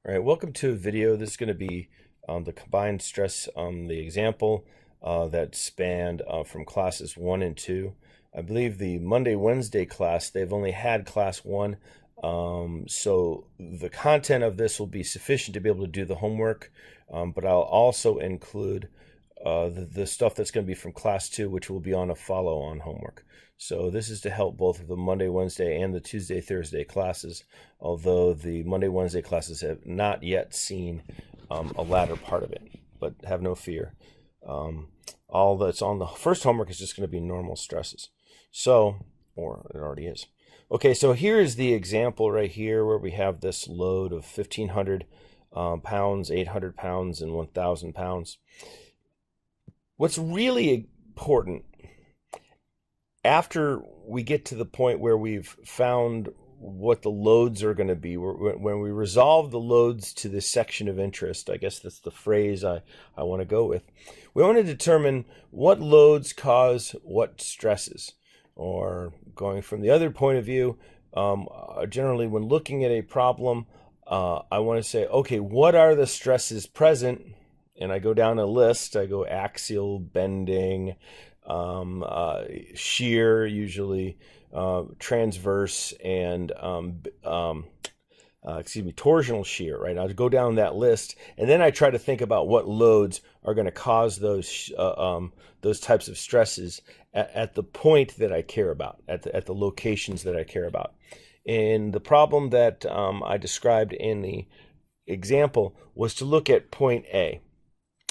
All right, welcome to a video. This is going to be the combined stress on the example that spanned from classes 1 and 2. I believe the Monday, Wednesday class, they've only had class 1. So the content of this will be sufficient to be able to do the homework, but I'll also include the stuff that's going to be from class 2, which will be on a follow-on homework. So this is to help both of the Monday, Wednesday, and the Tuesday, Thursday classes, although the Monday, Wednesday classes have not yet seen a latter part of it, but have no fear. All that's on the first homework is just going to be normal stresses. So, or it already is. Okay, so here is the example right here where we have this load of 1,500 pounds, 800 pounds, and 1,000 pounds. What's really important, after we get to the point where we've found what the loads are going to be, when we resolve the loads to this section of interest, I guess that's the phrase I want to go with, we want to determine what loads cause what stresses. Or going from the other point of view, generally when looking at a problem, I want to say, okay, what are the stresses present? And I go down a list. I go axial, bending, shear, usually transverse, and torsional shear, right? I'll go down that list, and then I try to think about what loads are going to cause those types of stresses at the point that I care about, at the locations that I care about. And the problem that I described in the example was to look at point A.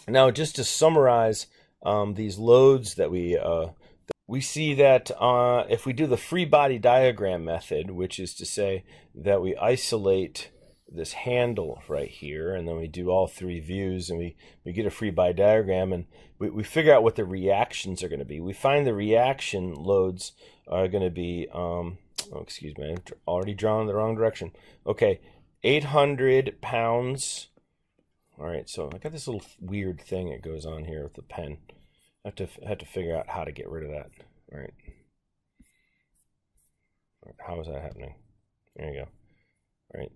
Now, just to summarize these loads that we see that if we do the free body diagram method, which is to say that we isolate this handle right here, and then we do all three views, and we get a free body diagram, and we figure out what the reactions are going to be. We find the reaction loads are going to be, oh, excuse me, I've already drawn the wrong direction. Okay, 800 pounds. All right, so I got this little weird thing that goes on here with the pen. I have to figure out how to get rid of that. All right. How is that happening? There you go. All right.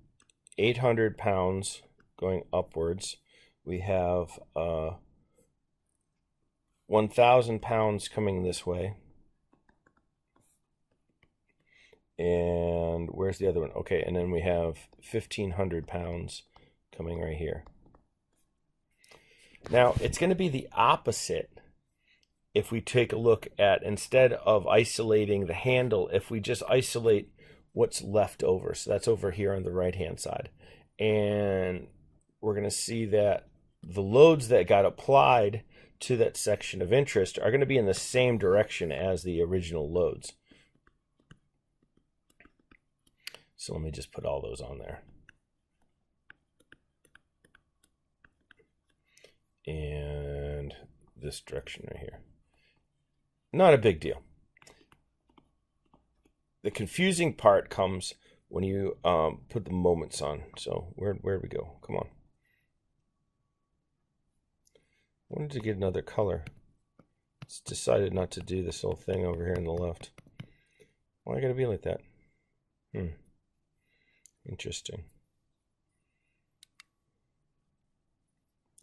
800 pounds going upwards. We have 1,000 pounds coming this way. And where's the other one? Okay, and then we have 1,500 pounds coming right here. Now, it's going to be the opposite if we take a look at, instead of isolating the handle, if we just isolate what's left over. So that's over here on the right-hand side. And we're going to see that the loads that got applied to that section of interest are going to be in the same direction as the original loads. So let me just put all those on there. And this direction right here. Not a big deal. The confusing part comes when you put the moments on. So where we go? Come on. I wanted to get another color. It's decided not to do this little thing over here on the left. Why gotta be like that? Interesting.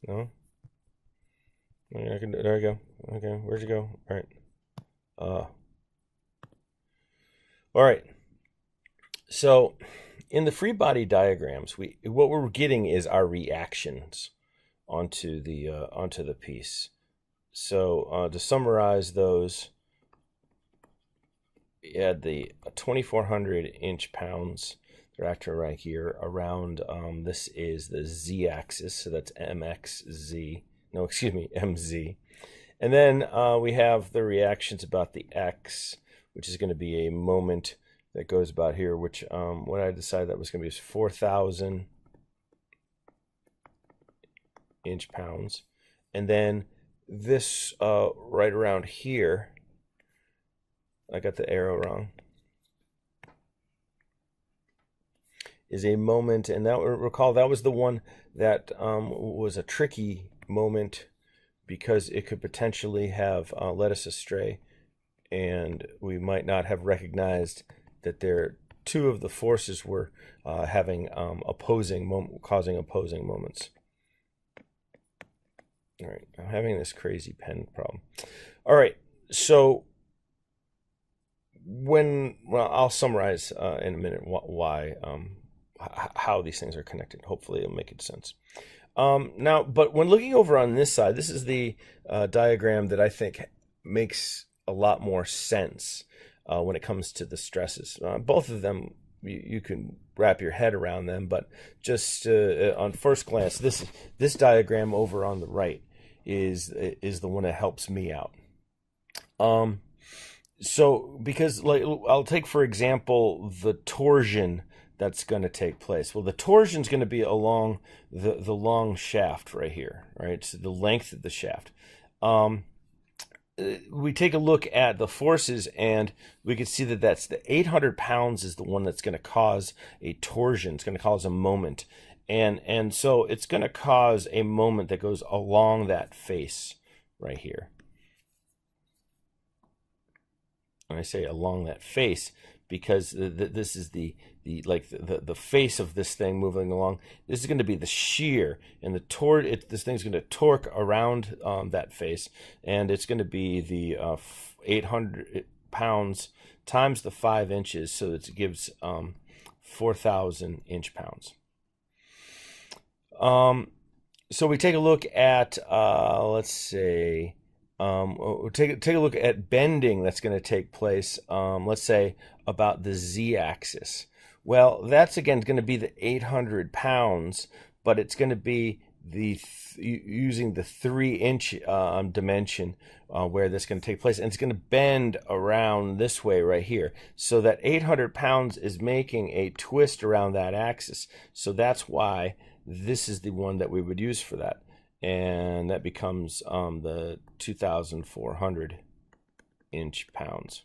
No? There we go. Okay, where'd you go? All right. All right. So in the free body diagrams, what we're getting is our reactions onto the piece. So to summarize those, we had the 2,400 inch-pounds reactor right here around. This is the z-axis, so that's mxz. No, excuse me, mz. And then we have the reactions about the x, which is going to be a moment that goes about here, which what I decided that was going to be is 4,000 inch-pounds. And then this right around here, I got the arrow wrong, is a moment, and that, recall, that was the one that was a tricky moment because it could potentially have led us astray, and we might not have recognized that there two of the forces were causing opposing moments. All right, I'm having this crazy pen problem. All right, so I'll summarize in a minute why how these things are connected. Hopefully, it'll make sense. But when looking over on this side, this is the diagram that I think makes a lot more sense when it comes to the stresses. Both of them, you can wrap your head around them, but just on first glance, this diagram over on the right is the one that helps me out. So because, like, I'll take for example the torsion that's going to take place. Well, the torsion is going to be along the long shaft right here, right? So the length of the shaft. We take a look at the forces, and we can see that that's the 800 pounds is the one that's going to cause a torsion. It's going to cause a moment, and so it's going to cause a moment that goes along that face right here. And I say along that face because this is the face of this thing moving along. This is going to be the shear, and this thing's going to torque around that face, and it's going to be the 800 pounds times the 5 inches, so that it gives 4,000 inch-pounds. So we take a look at let's say. We'll take a look at bending that's going to take place, let's say, about the z-axis. Well, that's again going to be the 800 pounds, but it's going to be using the 3-inch dimension where that's going to take place, and it's going to bend around this way right here. So that 800 pounds is making a twist around that axis. So that's why this is the one that we would use for that. And that becomes the 2,400 inch-pounds.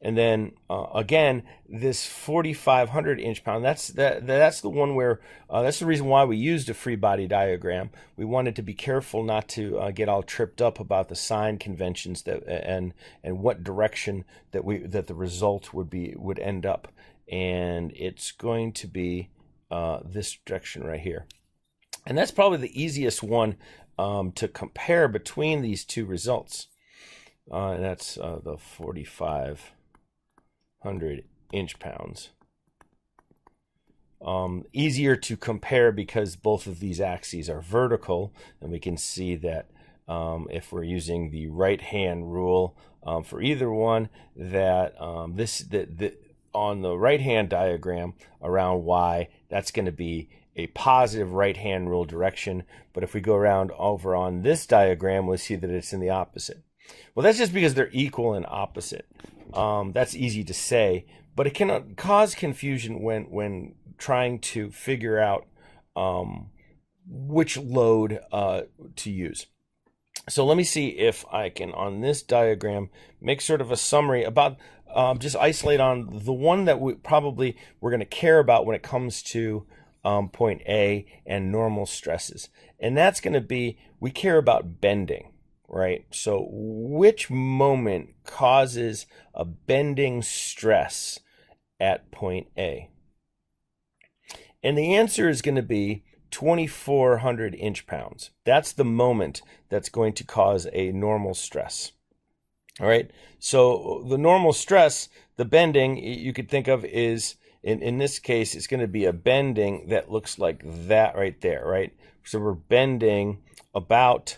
And then again, this 4,500 inch-pound, that's the one where that's the reason why we used a free body diagram. We wanted to be careful not to get all tripped up about the sign conventions and what direction that the result would end up. And it's going to be this direction right here. And that's probably the easiest one to compare between these two results. And that's the 4,500 inch-pounds. Easier to compare because both of these axes are vertical, and we can see that if we're using the right-hand rule for either one, that on the right-hand diagram around y, that's going to be a positive right-hand rule direction. But if we go around over on this diagram, we'll see that it's in the opposite. Well, that's just because they're equal and opposite. That's easy to say, but it can cause confusion when trying to figure out which load to use. So let me see if I can, on this diagram, make sort of a summary about, just isolate on the one that we're going to care about when it comes to point A and normal stresses. And that's going to be, we care about bending, right? So which moment causes a bending stress at point A? And the answer is going to be 2,400 inch-pounds. That's the moment that's going to cause a normal stress. All right. So the normal stress, the bending, you could think of is, in this case, it's going to be a bending that looks like that right there, right? So we're bending about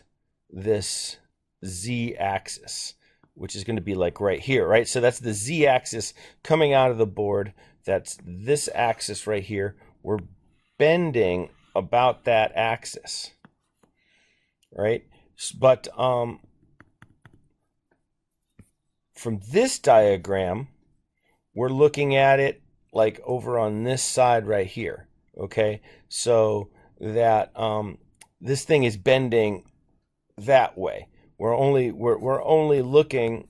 this z-axis, which is going to be like right here, right? So that's the z-axis coming out of the board. That's this axis right here. We're bending about that axis, right? But from this diagram, we're looking at it like over on this side right here, okay? So that this thing is bending that way. We're only looking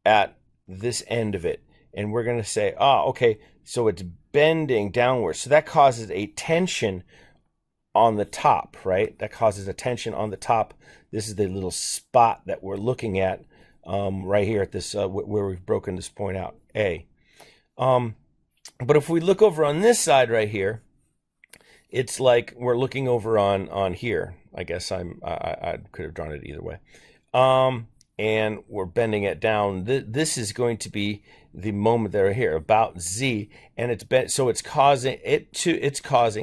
at this end of it, and we're going to say, okay, so it's bending downwards. So that causes a tension on the top, right? That causes a tension on the top. This is the little spot that we're looking at right here at this where we've broken this point out, A. But if we look over on this side right here, it's like we're looking over on here. I guess I could have drawn it either way. And we're bending it down. This is going to be the moment that are here about Z, and it's bent, so it's causing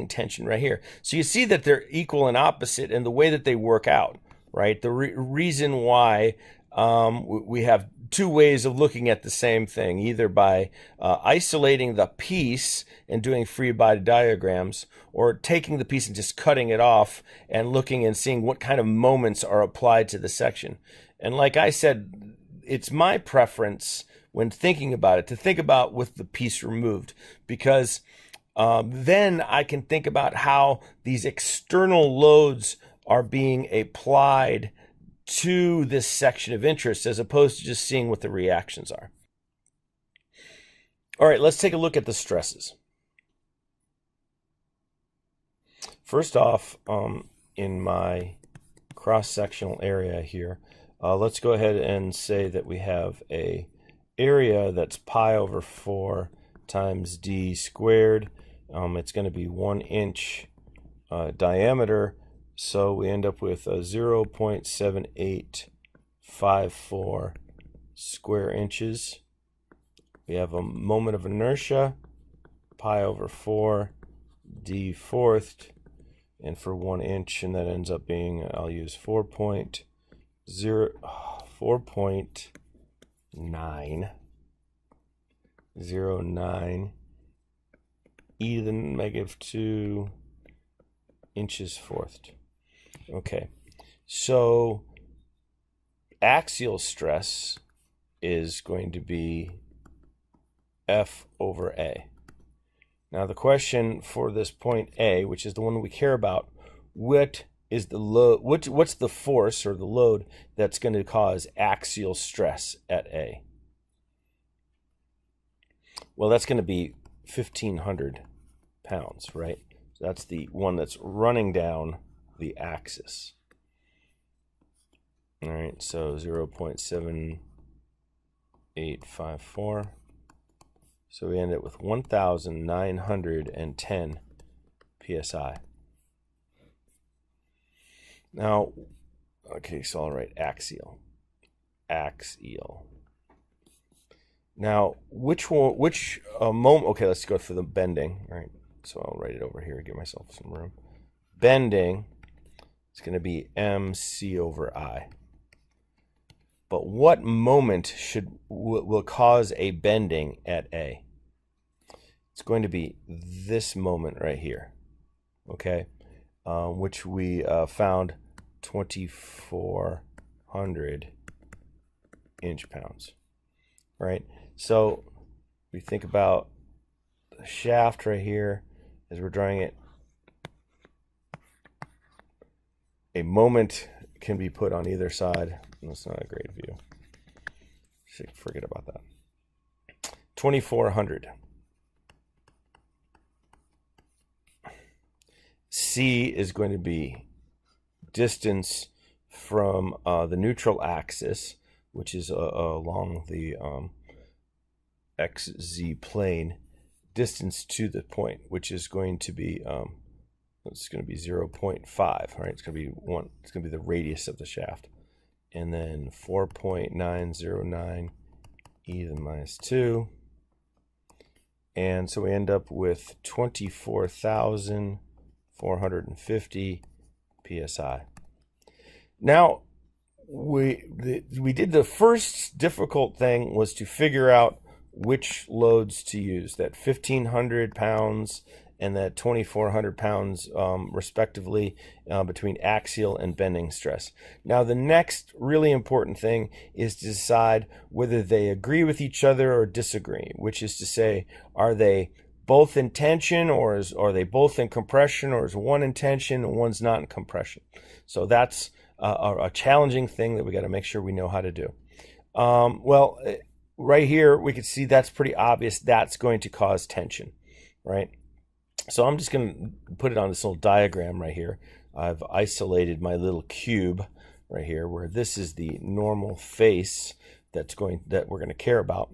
tension right here. So you see that they're equal and opposite in the way that they work out, right? The reason why we have two ways of looking at the same thing, either by isolating the piece and doing free body diagrams, or taking the piece and just cutting it off and looking and seeing what kind of moments are applied to the section. And like I said, it's my preference when thinking about it to think about with the piece removed, because then I can think about how these external loads are being applied to this section of interest, as opposed to just seeing what the reactions are. All right, let's take a look at the stresses. First off, in my cross-sectional area here, let's go ahead and say that we have a area that's pi over 4 times d squared. It's going to be 1 inch diameter, so we end up with a 0.7854 square inches. We have a moment of inertia, pi over 4 d fourthed, and for 1 inch, and that ends up being, I'll use 4.09 e to the negative 2 inches fourthed. Okay, so axial stress is going to be F over A. Now the question for this point A, which is the one we care about, what is the load? What's the force or the load that's going to cause axial stress at A? Well, that's going to be 1,500 pounds, right? So that's the one that's running down the axis. All right, so 0.7854. So we end up with 1,910 psi. Now, okay, so I'll write axial. Now, which moment? Okay, let's go for the bending. All right, so I'll write it over here, give myself some room. Bending is going to be MC over I. But what moment will cause a bending at A? It's going to be this moment right here, okay, which we found 2,400 inch-pounds, right? So we think about the shaft right here as we're drawing it. A moment can be put on either side. That's not a great view. Should forget about that. 2,400. C is going to be distance from the neutral axis, which is along the XZ plane, distance to the point, which is going to be 0.5. Right, it's going to be one. It's going to be the radius of the shaft, and then 4.909 e to the minus 2, and so we end up with 24,450 psi. Now, we did the first difficult thing was to figure out which loads to use, that 1,500 pounds and that 2,400 pounds respectively, between axial and bending stress. Now the next really important thing is to decide whether they agree with each other or disagree, which is to say, are they both in tension, or are they both in compression, or is one in tension and one's not in compression? So that's a challenging thing that we got to make sure we know how to do. Well, right here we can see that's pretty obvious. That's going to cause tension, right? So I'm just going to put it on this little diagram right here. I've isolated my little cube right here, where this is the normal face that we're going to care about,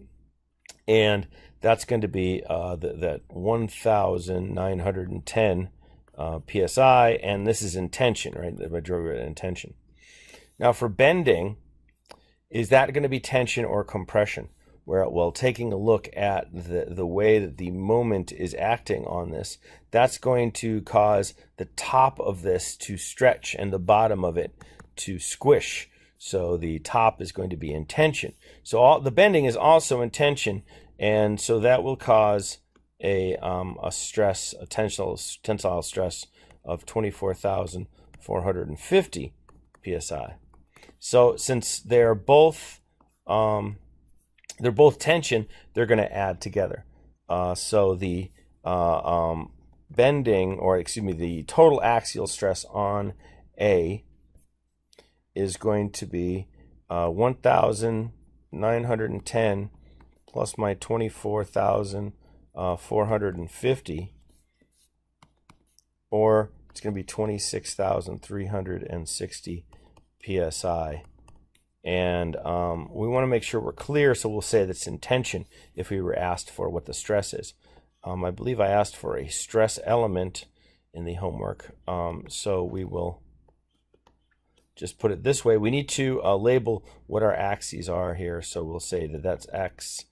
and that's going to be that 1,910 psi, and this is in tension, right? The majority of it in tension. Now for bending, is that going to be tension or compression? Well, taking a look at the way that the moment is acting on this, that's going to cause the top of this to stretch and the bottom of it to squish. So the top is going to be in tension. So the bending is also in tension, and so that will cause a stress, a tensile stress of 24,450 psi. So since they're both tension, they're going to add together. So the bending, or excuse me, the total axial stress on A is going to be 1,910 plus my 24,450, or it's going to be 26,360 psi. And we want to make sure we're clear, so we'll say that's in tension if we were asked for what the stress is. I believe I asked for a stress element in the homework, so we will just put it this way. We need to label what our axes are here, so we'll say that that's X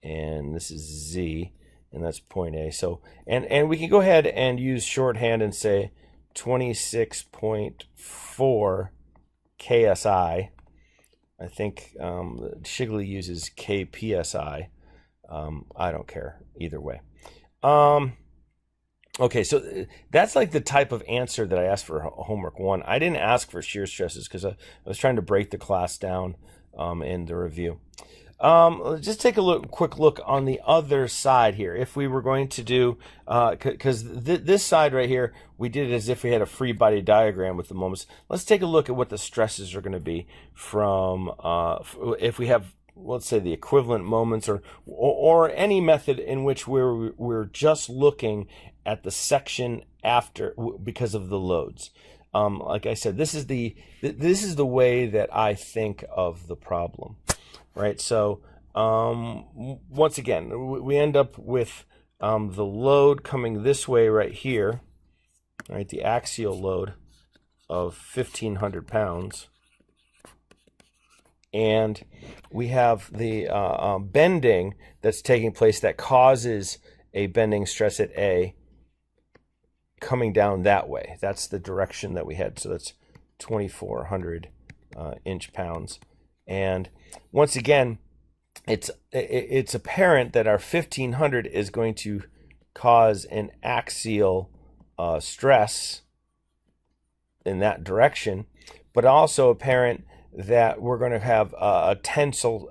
and this is Z, and that's point A. So and we can go ahead and use shorthand and say 26.4 KSI. I think Shigley uses KPSI. I don't care either way. Okay, so that's like the type of answer that I asked for homework 1. I didn't ask for shear stresses because I was trying to break the class down in the review. Just take a quick look on the other side here. If we were going to do, because this side right here, we did it as if we had a free body diagram with the moments. Let's take a look at what the stresses are going to be from, if we have, let's say, the equivalent moments, or any method in which we're just looking at the section after because of the loads. Like I said, this is the way that I think of the problem. Right, so once again, we end up with the load coming this way right here, right, the axial load of 1,500 pounds. And we have the bending that's taking place that causes a bending stress at A coming down that way. That's the direction that we had, so that's 2,400 inch-pounds. And once again, it's apparent that our 1,500 is going to cause an axial stress in that direction, but also apparent that we're going to have a tensile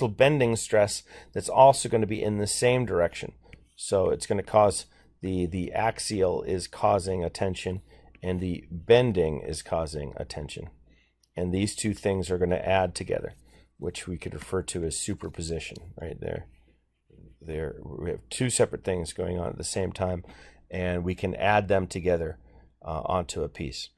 bending stress that's also going to be in the same direction. So it's going to cause the axial is causing a tension, and the bending is causing a tension. And these two things are going to add together, which we could refer to as superposition, right there. We have two separate things going on at the same time, and we can add them together onto a piece.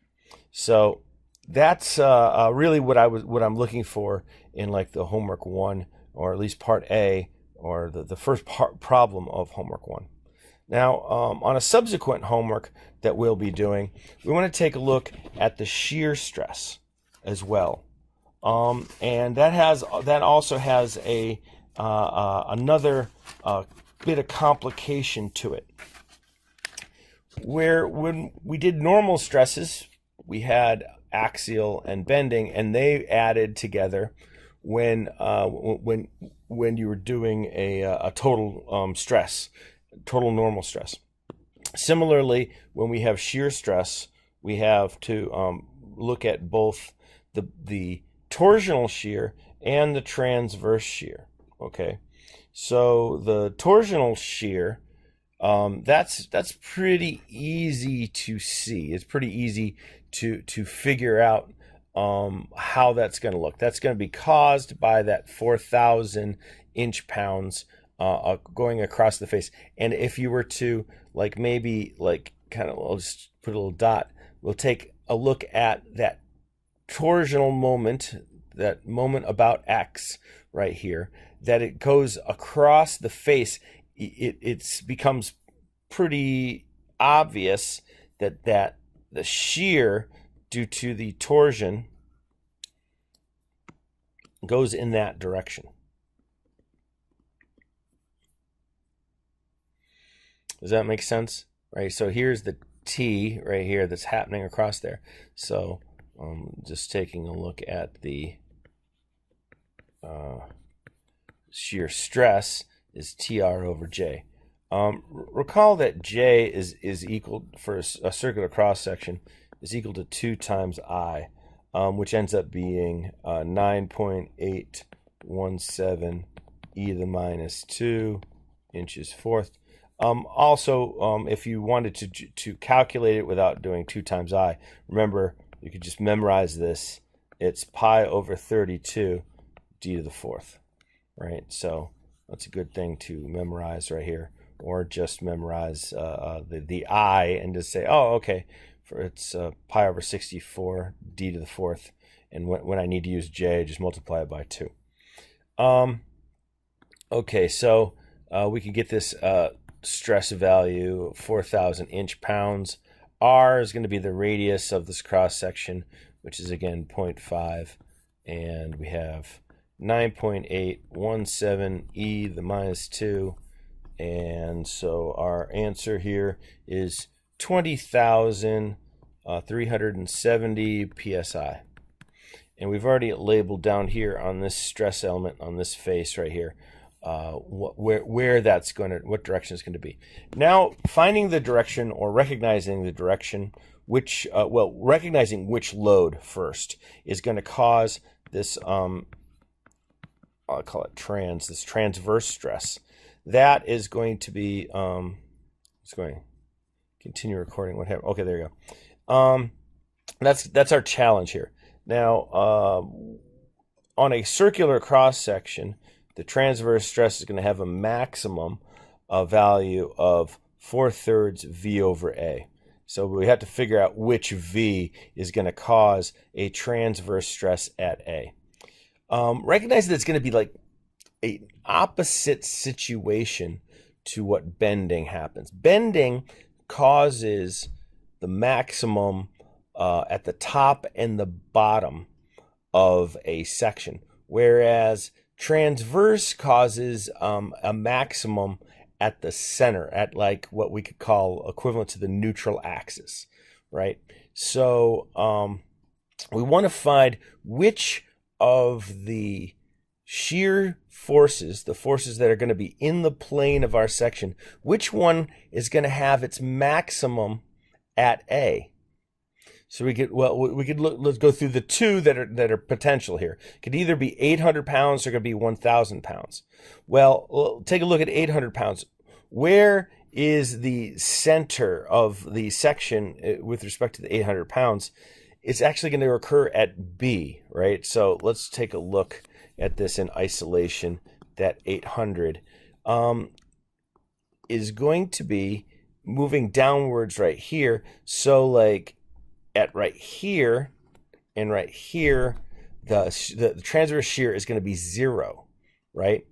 So that's really what I'm looking for in like the homework 1, or at least part A, or the first problem of homework 1. Now, on a subsequent homework that we'll be doing, we want to take a look at the shear stress as well, and that also has another bit of complication to it. Where when we did normal stresses, we had axial and bending, and they added together when you were doing a total stress, total normal stress. Similarly, when we have shear stress, we have to look at both the torsional shear and the transverse shear. Okay, so the torsional shear, that's pretty easy to see. It's pretty easy to figure out how that's going to look. That's going to be caused by that 4,000 inch-pounds going across the face. And if you were to I'll just put a little dot, we'll take a look at that torsional moment, that moment about X, right here, that it goes across the face. It becomes pretty obvious that the shear due to the torsion goes in that direction. Does that make sense? Right, so here's the T right here that's happening across there. So just taking a look at the shear stress is TR over J. Recall that J is equal, for a circular cross section, is equal to 2 times I, which ends up being 9.817 e to the minus 2 inches fourth. Also, if you wanted to calculate it without doing 2 times I, remember, you could just memorize this. It's pi over 32 d to the fourth, right? So that's a good thing to memorize right here, or just memorize the I and just say, oh, okay, it's pi over 64 d to the fourth, and when I need to use J, just multiply it by 2. Okay, so we can get this stress value, 4,000 inch-pounds. R is going to be the radius of this cross-section, which is, again, 0.5. And we have 9.817 e to the minus 2. And so our answer here is 20,370 psi. And we've already labeled down here on this stress element, on this face right here, where that's going to, what direction it's going to be. Now, finding the direction, or recognizing the direction, which recognizing which load first is going to cause this I'll call it this transverse stress. That is going to be it's going to continue recording. What happened? Okay, there you go. That's our challenge here. Now, on a circular cross section, the transverse stress is going to have a maximum value of 4/3 V over A. So we have to figure out which V is going to cause a transverse stress at A. Recognize that it's going to be like an opposite situation to what bending happens. Bending causes the maximum at the top and the bottom of a section, whereas transverse causes a maximum at the center, at like what we could call equivalent to the neutral axis, right? So we want to find which of the shear forces, the forces that are going to be in the plane of our section, which one is going to have its maximum at A. So we could look, let's go through the two that are potential here. It could either be 800 pounds or it could be 1,000 pounds. Well, take a look at 800 pounds. Where is the center of the section with respect to the 800 pounds? It's actually going to occur at B, right? So let's take a look at this in isolation. That 800 is going to be moving downwards right here. So like at right here and right here, the transverse shear is going to be 0, right?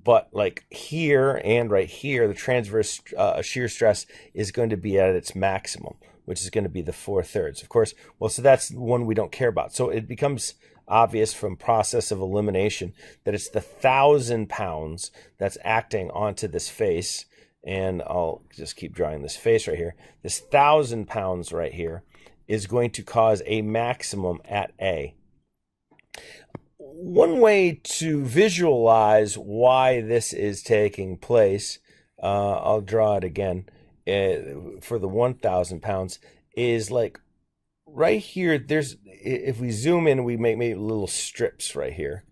But like here and right here, the transverse shear stress is going to be at its maximum, which is going to be the 4/3. Of course, well, so that's one we don't care about. So it becomes obvious from process of elimination that it's the 1,000 pounds that's acting onto this face. And I'll just keep drawing this face right here. This 1,000 pounds right here is going to cause a maximum at A. One way to visualize why this is taking place, I'll draw it again for the 1,000 pounds, is like right here. If we zoom in, we make maybe little strips right here.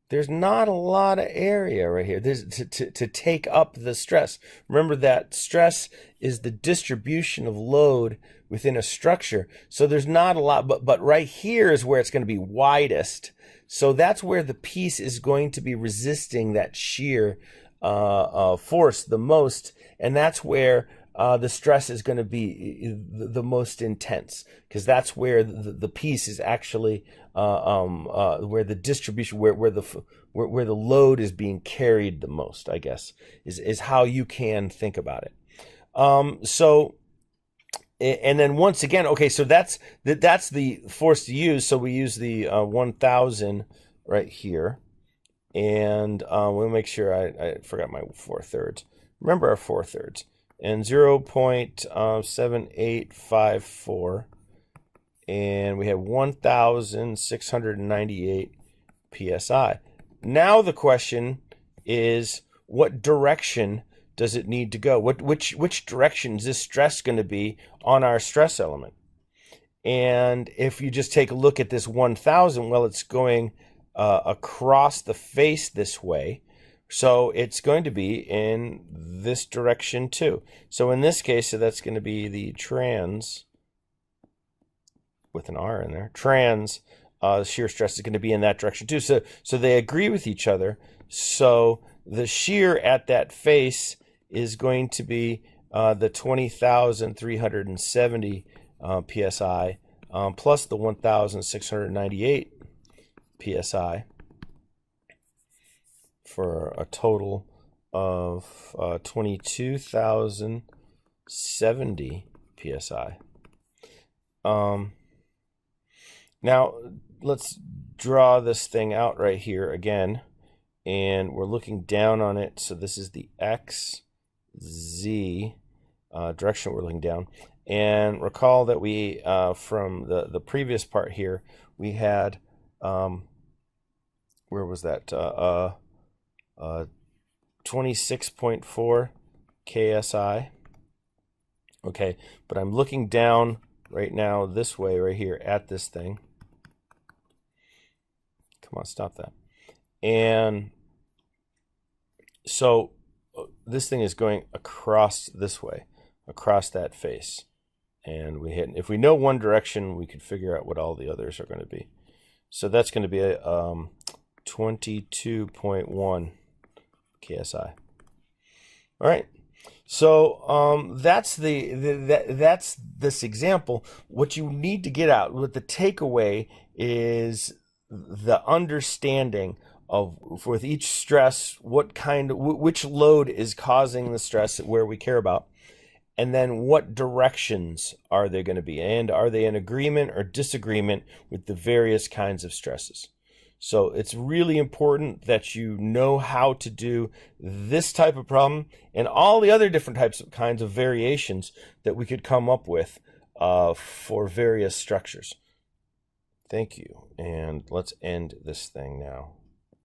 There's not a lot of area right here. There's to take up the stress. Remember that stress is the distribution of load within a structure. So there's not a lot, but right here is where it's going to be widest. So that's where the piece is going to be resisting that shear force the most. And that's where the stress is going to be the most intense, because that's where the piece is actually where the distribution, where the load is being carried the most, I guess, is how you can think about it. So, and then once again, okay, so that's the force to use. So we use the 1,000 right here, and we'll make sure I forgot my 4/3. Remember our 4/3, and 0.7854, and we have 1,698 psi. Now the question is, what direction does it need to go? Which direction is this stress going to be on our stress element? And if you just take a look at this 1,000, well, it's going across the face this way, so it's going to be in this direction too. So in this case, so that's going to be the trans, with an R in there, trans shear stress is going to be in that direction too. So they agree with each other. So the shear at that face is going to be the 20,370 psi plus the 1,698 psi, for a total of 22,070 psi. Now let's draw this thing out right here again, and we're looking down on it. So this is the X, Z direction we're looking down. And recall that we, from the previous part here, we had, where was that? 26.4 KSI. Okay, but I'm looking down right now this way, right here, at this thing. Come on, stop that. And so this thing is going across this way, across that face. And we hit, if we know one direction, we could figure out what all the others are going to be. So that's going to be a 22.1 KSI. All right. So that's that's this example. What you need to get out, what the takeaway is, the understanding of, with each stress, which load is causing the stress where we care about, and then what directions are they going to be, and are they in agreement or disagreement with the various kinds of stresses. So it's really important that you know how to do this type of problem and all the other different kinds of variations that we could come up with for various structures. Thank you, and let's end this thing now.